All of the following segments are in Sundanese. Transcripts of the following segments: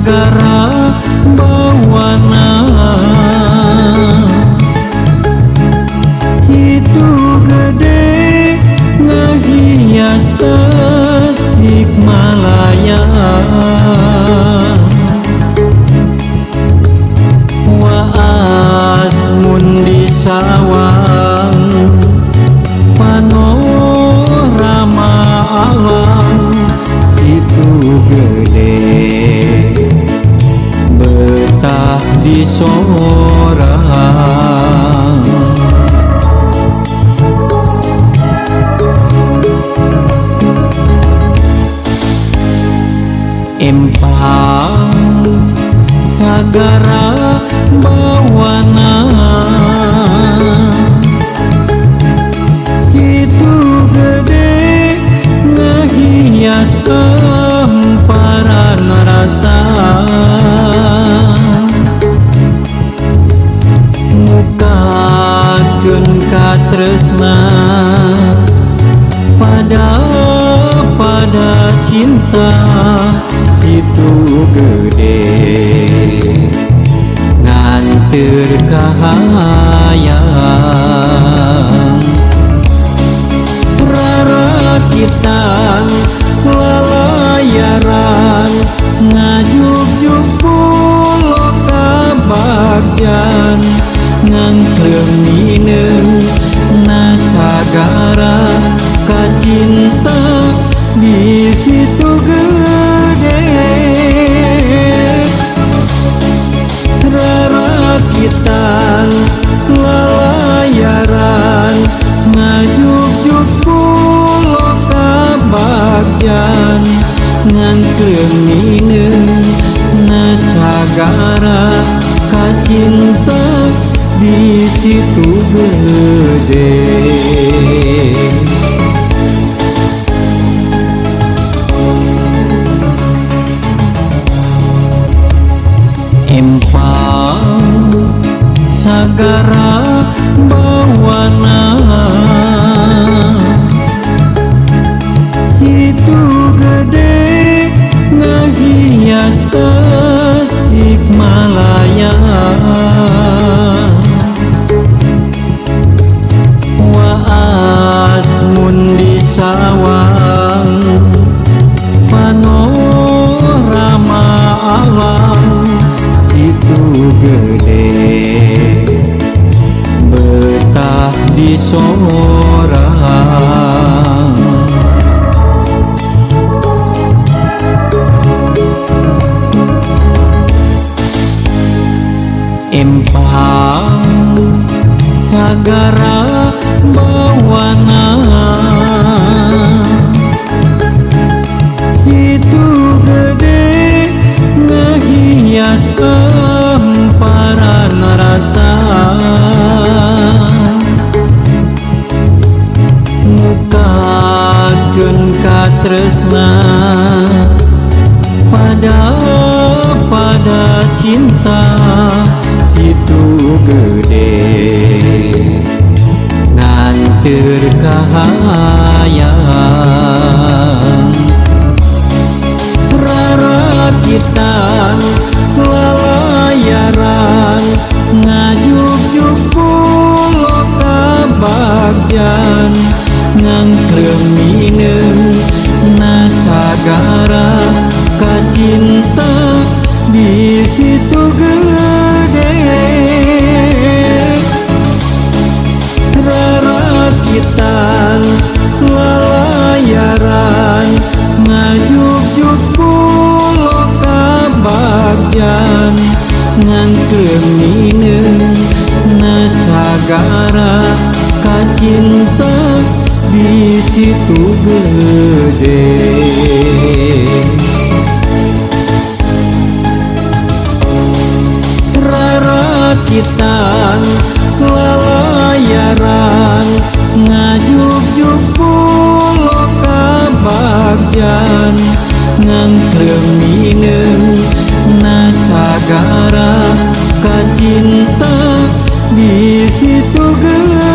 sagara bawana itu gede ngahias Tasikmalaya waas mundi sawang panorama alam situ gede betah di sorang empang sagara bawana situ gede ngahias kemparan rasa mukakeun katresna pada cinta situ gede nganter kahayang rarakitan lalayaran ngajuk-juk pulo kabagjan ngangkleuminen nasagara kacinta di situ gede rarakitan lalayaran ngajuk-juk pulo kabagjan ngangkleuminen nasagara kacinta di situ gede empang sagara bawana situ gede ngahias Tasikmalaya waas mundi sawang panorama alam situ gede betah di sorang empang sagara bawana situ gede ngahias kemparan rasa mukakeun katresna pada cinta situ gede nganter kahayang rarakitan lalayaran ngajuk-juk pulo kabagjan ngangkleuminen nasagara kacinta di situ gede rarakitan lalayaran ngajuk-juk pulo kabagjan ngangkleuminen nasagara kacinta di situ gede rarakitan lalayaran ngajuk-juk pulo kabagjan ngangkleuminen nasagara kacinta di situ gede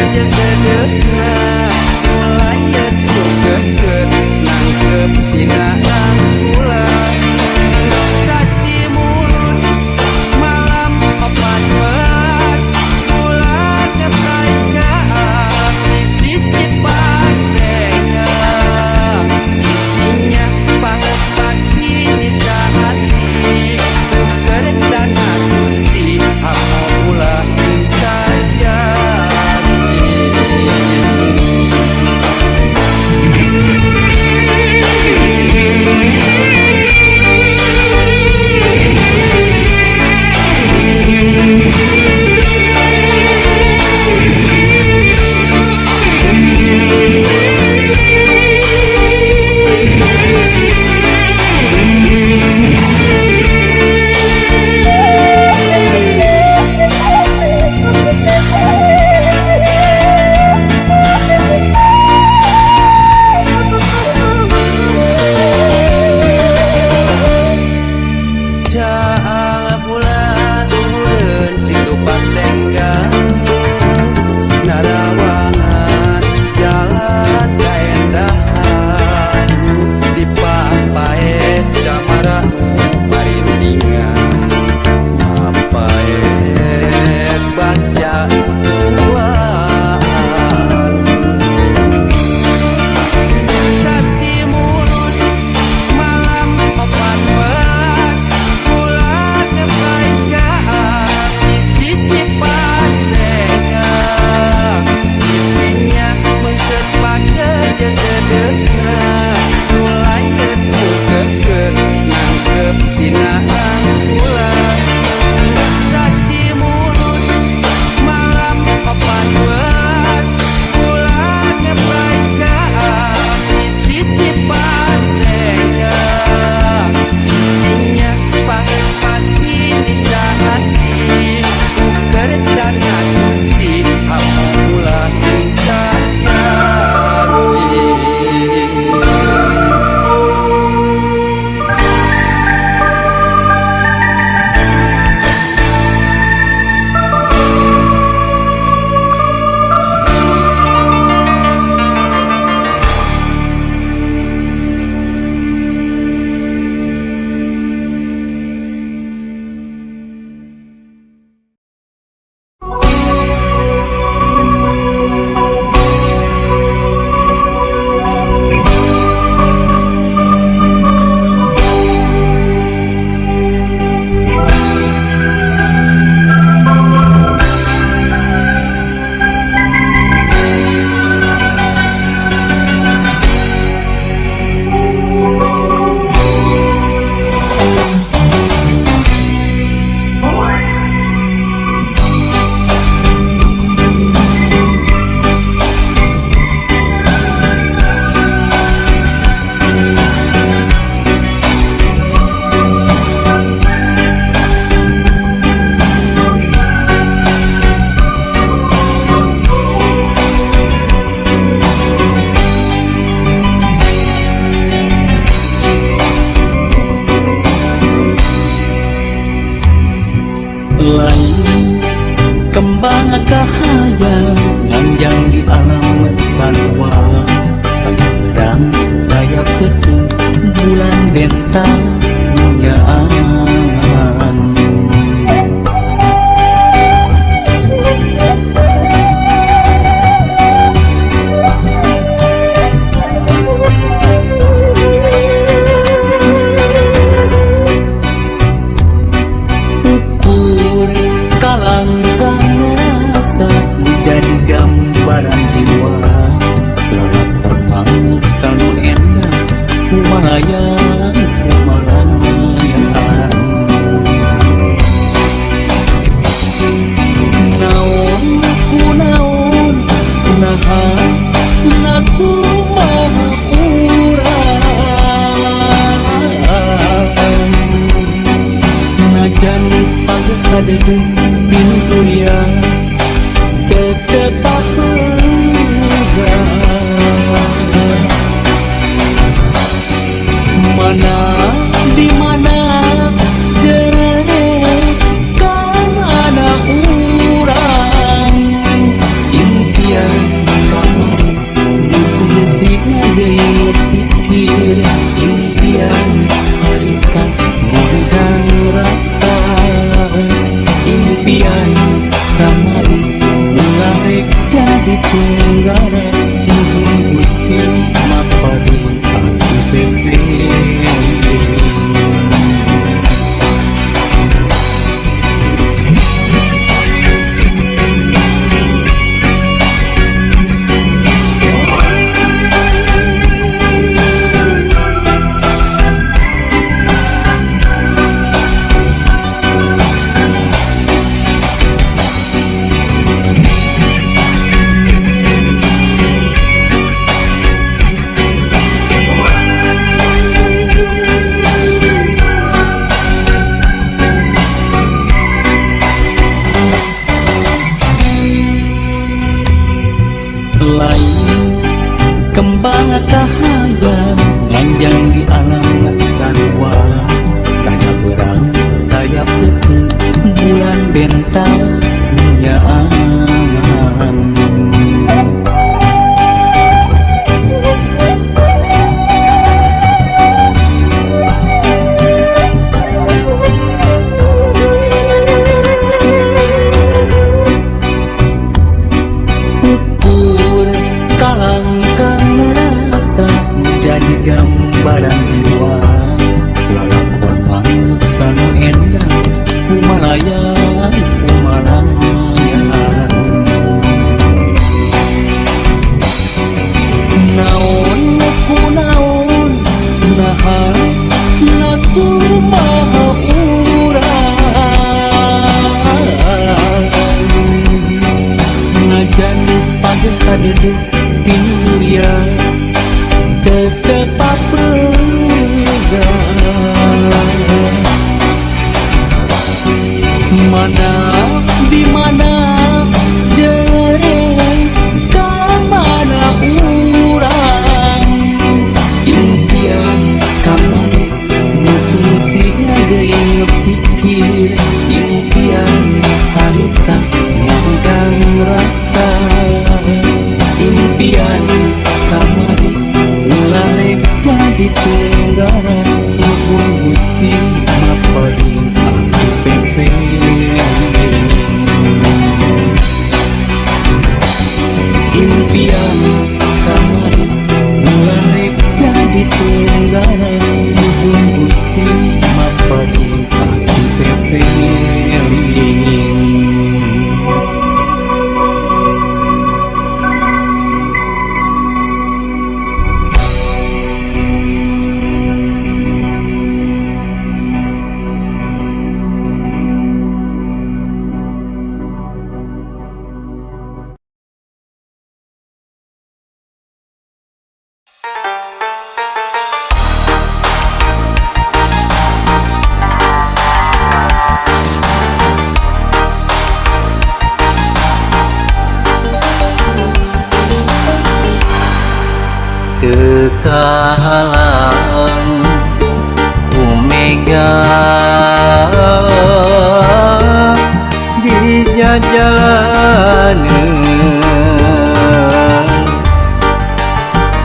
jeung dedeuhna mulai deukeut nangkep dina angkula saci mulut malam opat weat bulan kepaicaan di sisi pandenga intinya pahet pagi di saat tukeres dan Gusti hamo ulah saja. Kembang cahaya lanjang di alam sarwa, Tangerang raya petu bulan bentang mulyaan. Ukur kalangkang rasa menjadi gambaran jiwa, lalat terbang selalu enak lumayan kemarayaan. Naon aku naon kunaha naku mau urang najan pagkadeung pintunya tetep aku mana di mana jereng kana urang impian kahalang Omega di jalanan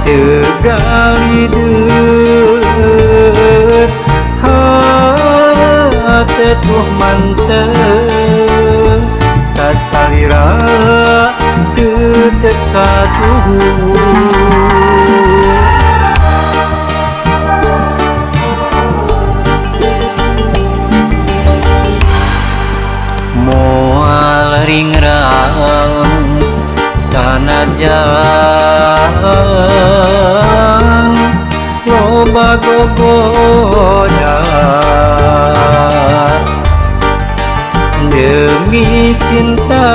tegal hidup hati tuh mantep tak salira tetep satu moal ringrang sanajan loba gogoda demi cinta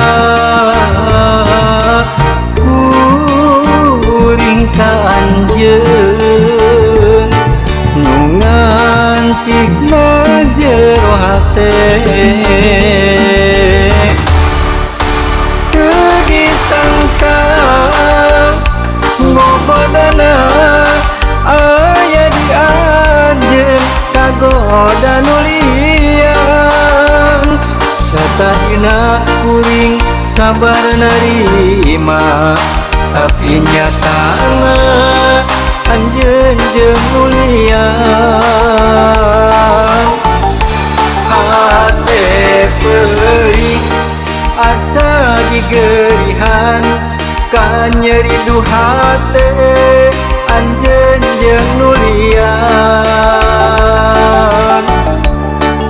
kuring ka anjeun nu ngancigna jero hate teu disangka ngobodana aya di anjeun kagoda nu liang satadina kuring sabar narima tapi nyatana anjeun jeung mulian hate perih asa digerihan ka nyeri du hate anjeun jeung nulian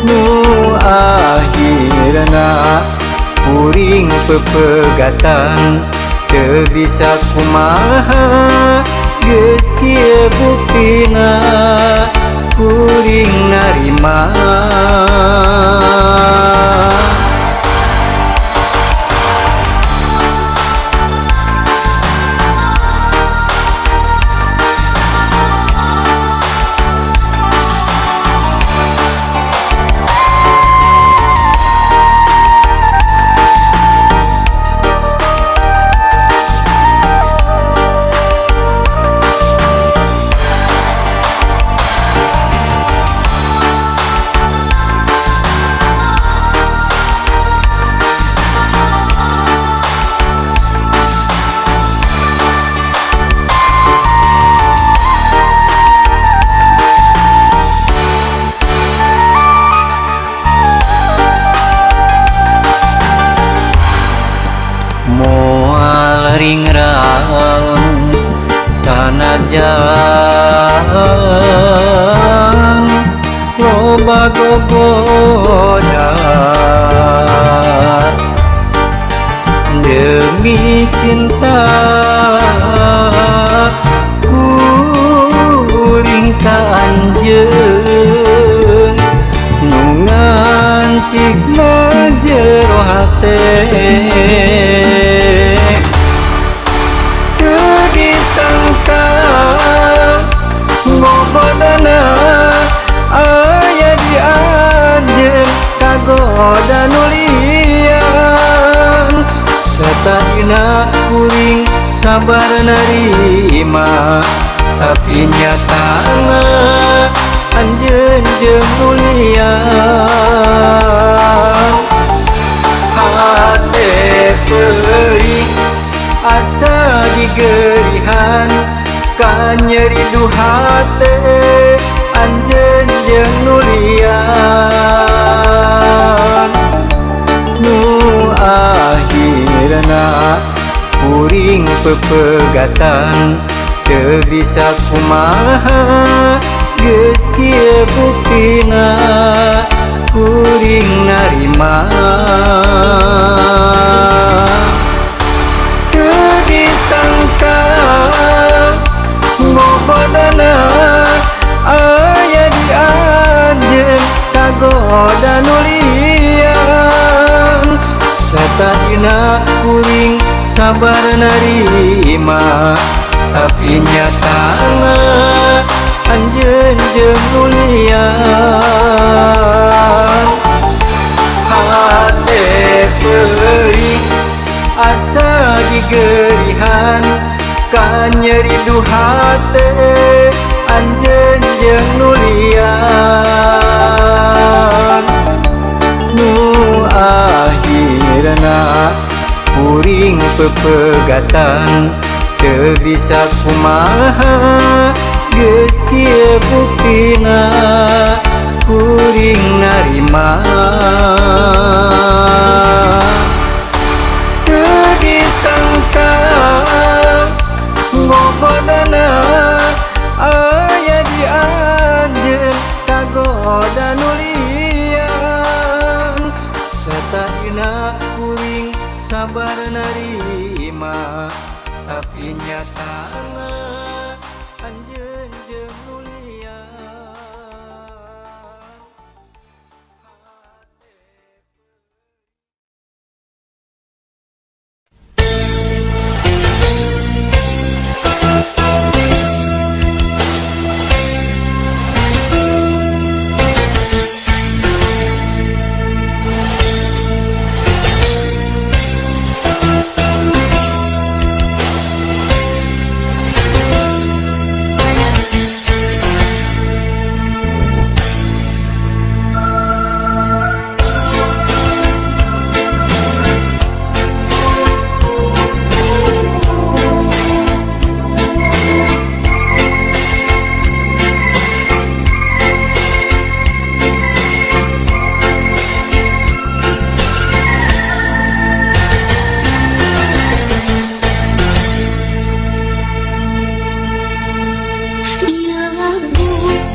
nu akhirna kuring pepegatan teu bisa kumaha geus kieu buktina kuring narima moal ringrang sanajan loba gogoda demi cinta kuring ka anjeun nu ngancigna jero hate ngobodana aya di anjeun kagoda nu liang satadina kuring sabar narima tapi nyatana anjeun jeung mulian hate perih asa digerihan ka nyeri du hate anjeun jeung nulian nu akhirna kuring pepegatan teu bisa kumaha geus kieu buktina kuring narima teu disangka ngobodana aya di anjeun kagoda nu liang satadina kuring sabar narima tapi nyatana anjeun jeung mulian hate perih asa digerihan kan nyeri hate anjeun jeung nulian nu akhirna kuring pepegatan teu bisa kumaha geus kieu buktina kuring narima teu disangka ngobodana aya di anjeun kagoda nulian satahina kuring sabar narima tapi nyatana anjeun jeung nulian. Ialah bukti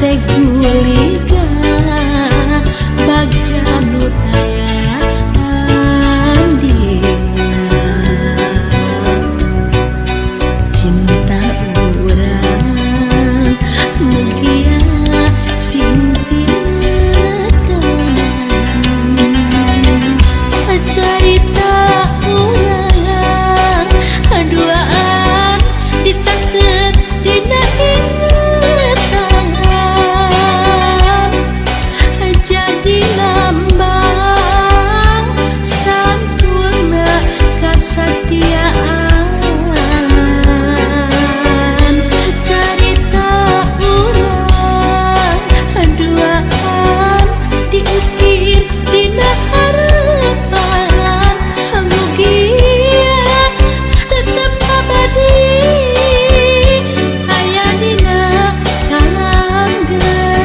teh guliga bagja nu taya andina cinta urang mugia sing pinakan carita urang aduaan dicakeut dina ingatan jadi lambang sampurna kasatiaan carita urang aduaan diukir dina harapan mugia tetep abadi aya dina kalanggengan.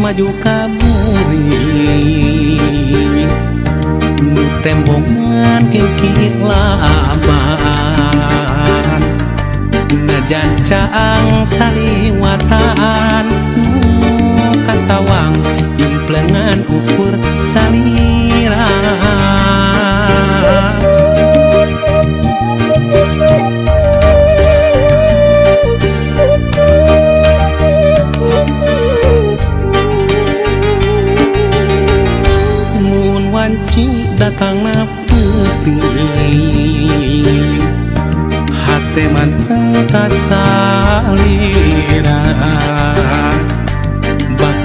maju kamuri nu tembongan kikit laban najan caang saliwatan nu kasawang implengan ukur salira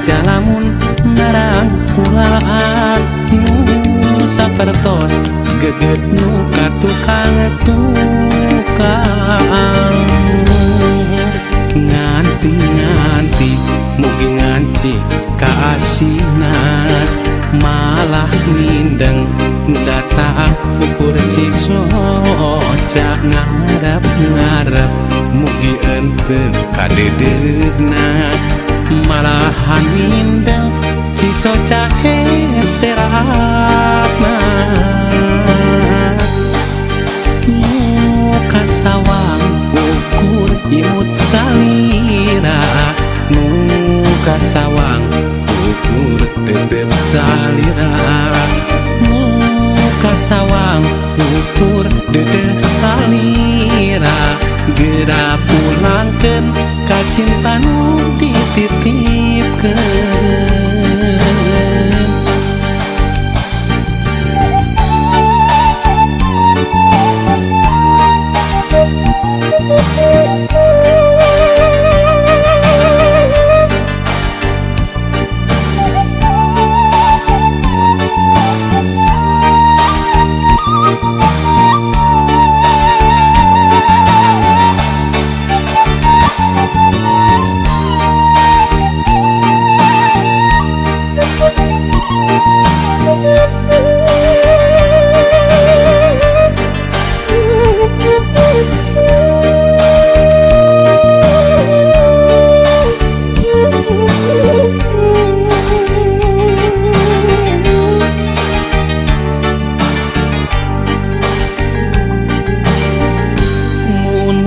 baca lamun narang pulaan nu sapertos geget nu ka tukang nganti mugi nganci kaasina malah mindeng datang ukur cisoca ngarep mugi ente kadedegna malahan mindeng cisoca seratna muka sawang ukur imut salira muka sawang ukur tetep salira muka sawang ukur dedeh salira gera pulangkeun ka cinta nu dititipkeun.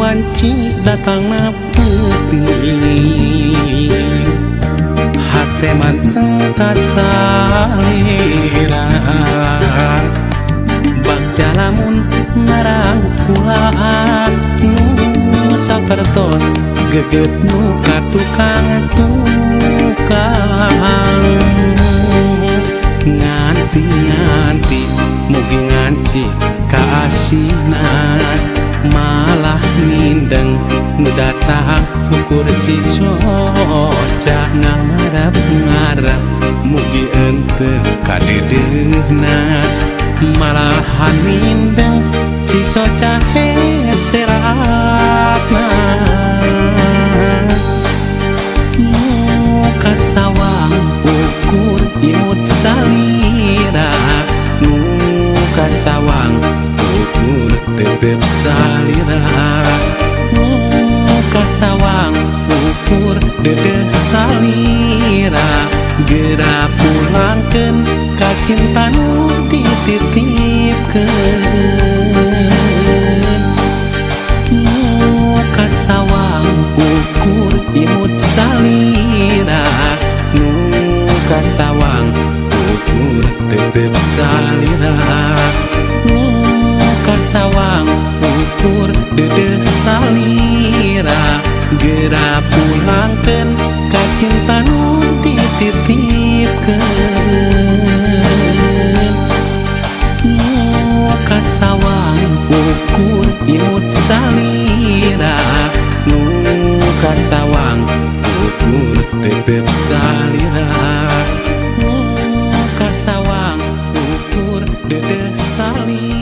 Wanci datang na putih hate manteng kasalira baca lamun narang pulaan nu sapertos geget nu ka tukang nganti mugi nganci kaasina malah mindeng datang ukur cisoca ngarep mugi ente kadedegna malahan mindeng cisoca seratna muka sawang ukur imut salira muka sawang ukur tetep salira muka sawang ukur dedeh salira gera pulangkeun ka cinta nu dititipkeun. Muka sawang ukur imut salira muka sawang ukur tetep salira muka sawang ukur dedeh salira gera pulangkeun ka cinta nu dititipkeun. Muka sawang ukur imut salira muka sawang ukur tetep salira muka sawang ukur dedeh salira